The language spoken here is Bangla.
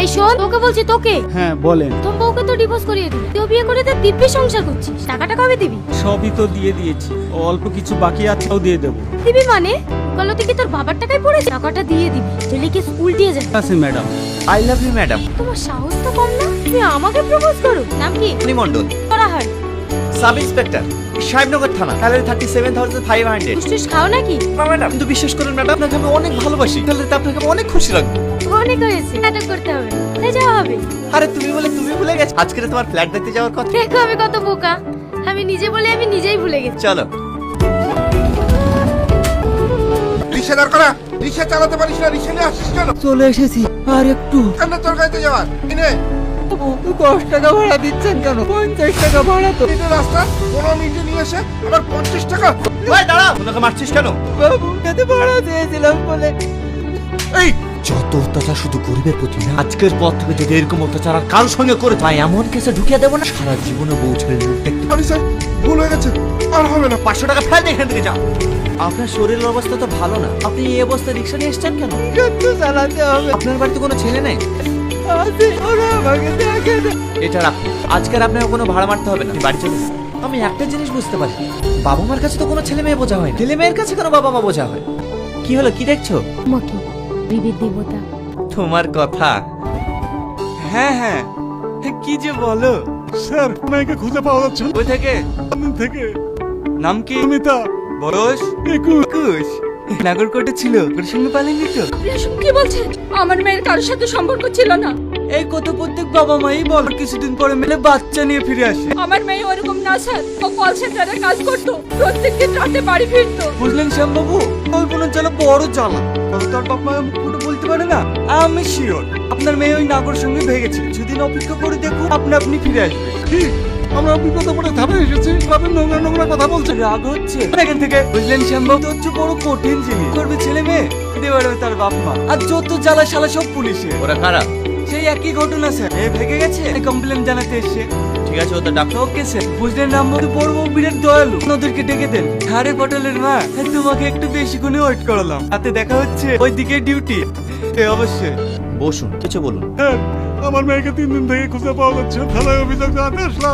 এই শোন, তোকে বলছি তোকে। হ্যাঁ বলেন। তোর বউকে তো ডিভোর্স করিয়ে দিবি, তুই বিয়ে করে তো দিব্যি সংসার করছিস, টাকাটা কবে দিবি? সবই তো দিয়ে দিয়েছি, অল্প কিছু বাকি আছে, তাও দিয়ে দেবো। দিবি মানে গলতি কি তোর বাবার টাকায় পড়েছে? টাকাটা দিয়ে দিবি, ছেলেকে স্কুল দিয়ে যাবে। আছে madam. I love you madam. তোমার সাহস তো কম না, তুমি আমাকে প্রপোজ করো। নাম কি? মন্ডল, করা হয় সাব ইন্সপেক্টর, সাহেবনগর থানা, স্যালারি 37,500। ফুসটুস খাও নাকি? না ম্যাডাম, কিন্তু বিশ্বাস করুন ম্যাডাম, আপনাকে আমি অনেক ভালোবাসি, তাহলে আপনাকে আমি অনেক খুশি রাখবো। অনেক হয়েছে, নাটক করতে হবে না, তাই যাওয়া হবে। আরে তুমি বলে তুমি ভুলে গেছো আজকে তোমার ফ্ল্যাট দেখতে যাওয়ার কথা। দেখো আমি কত বোকা, আমি নিজে বলে আমি নিজেই ভুলে গেছি। চলো। রিক্সা দাঁড় করা, রিক্সা চালাতে পারিস না, রিক্সা নিয়ে আসিস কেন? চলে এসেছি, আর একটু। কেন তোর গাড়িতে যাওয়ার? কিনে 10 টাকা ভাড়া দিচ্ছেন কেন? 50 টাকা ভাড়া তো। মিনিটের রাস্তা 15 মিনিটে নিয়ে এসে আবার 50 টাকা। ভাই দাঁড়া, ওনাকে মারছিস কেন? বাবু কাছে ভাড়া দিয়েছিলাম বলে। এই যত অত্যাচার শুধু গরিবের প্রতি না, আজকের পর থেকে যদি এরকম অত্যাচার আর কারোর সঙ্গে করে ভাই এমন কেসে ঢুকিয়ে দেবো না, সারা জীবনে বউ ছেড়ে দেখতে। সরি স্যার, ভুল হয়ে গেছে, আর হবে না। 500 টাকা ফেল এখান থেকে যাও। আপনার শরীরের অবস্থা তো ভালো না, আপনি এই অবস্থায় রিক্সা নিয়ে এসেছেন কেন? একটু চালাতে হবে। আপনার বাড়িতে কোনো ছেলে নেই? আছে, ওরা আমাকে দেখে না। এটা রাখুন, আজকের আপনাকে কোনো ভাড়া মারতে হবে না, আপনি বাড়ি চলে যান। আমি একটা জিনিস বুঝতে পারি, বাবা মার কাছে তো কোনো ছেলে মেয়ে বোঝা হয় না, ছেলে মেয়ের কাছে কোনো বাবা মা বোঝা হয়। কি হলো, কি দেখছো? মকি বিবির দেবতা। তোমার কথা। হ্যাঁ হ্যাঁ, কি যে বলো। স্যার ওনাকে খুঁজে পাওয়া যাচ্ছে না। ওই থেকে থেকে নাম কি? সুমিতা বয়স 21। নাগরকোটে ছিল, ওর সঙ্গে পালিনি তো? রেশম কি বলছে? আমার মেয়ের কারোর সাথে সম্পর্ক ছিল না। এই কত প্রত্যেক বাবা মাই বল কিছুদিন পরে মেলে বাচ্চা নিয়ে ফিরে আসে। আমার মেয়ে ওরকম না স্যার, ও কল সেন্টারে কাজ করতো, প্রত্যেকদিন রাতে বাড়ি ফিরতো। বুঝলেন শ্যামবাবু, ওই বোনের জ্বালা বড় জ্বালা। তার বাপ মা মুখে বলতে পারে না। আমি শিওর আপনার মেয়ে ওই নাগর সঙ্গে ভেগেছে। সেদিন অপেক্ষা করে দেখুন, আপনি ফিরে আসবে। কি আমরা অভিজ্ঞতা পরে ধাপে এসেছি, ভাবে নোংরা নোংরা কথা বলছে। রাগ হচ্ছে এখান থেকে। বুঝলেন শ্যামবাবু, তো হচ্ছে বড় কঠিন জিনিস। করবে ছেলে মেয়ে, দেওয়ার তার বাপ মা, আর যত জ্বালা শালা সব পুলিশে। ওরা কারা? সেই একই ঘটনা স্যার, এ ভেগে গেছে, কমপ্লেন জানাতে এসে। ঠিক আছে, ওদের ডাক্তার। Okay sir. বুঝলেন রামবাবু বড় বউ বিরাট দয়ালু, ওদেরকে ডেকে দেন। আরে পটলের মা, তোমাকে একটু বেশিক্ষণে ওয়েট করালাম, হাতে দেখা হচ্ছে ওইদিকে ডিউটি। অবশ্যই বসুন, কিছু বলুন। হ্যাঁ, আমার মেয়েকে 3 দিন থেকে খুঁজে পাওয়া যাচ্ছে, থানায় অভিযোগ জানাতে আসলাম।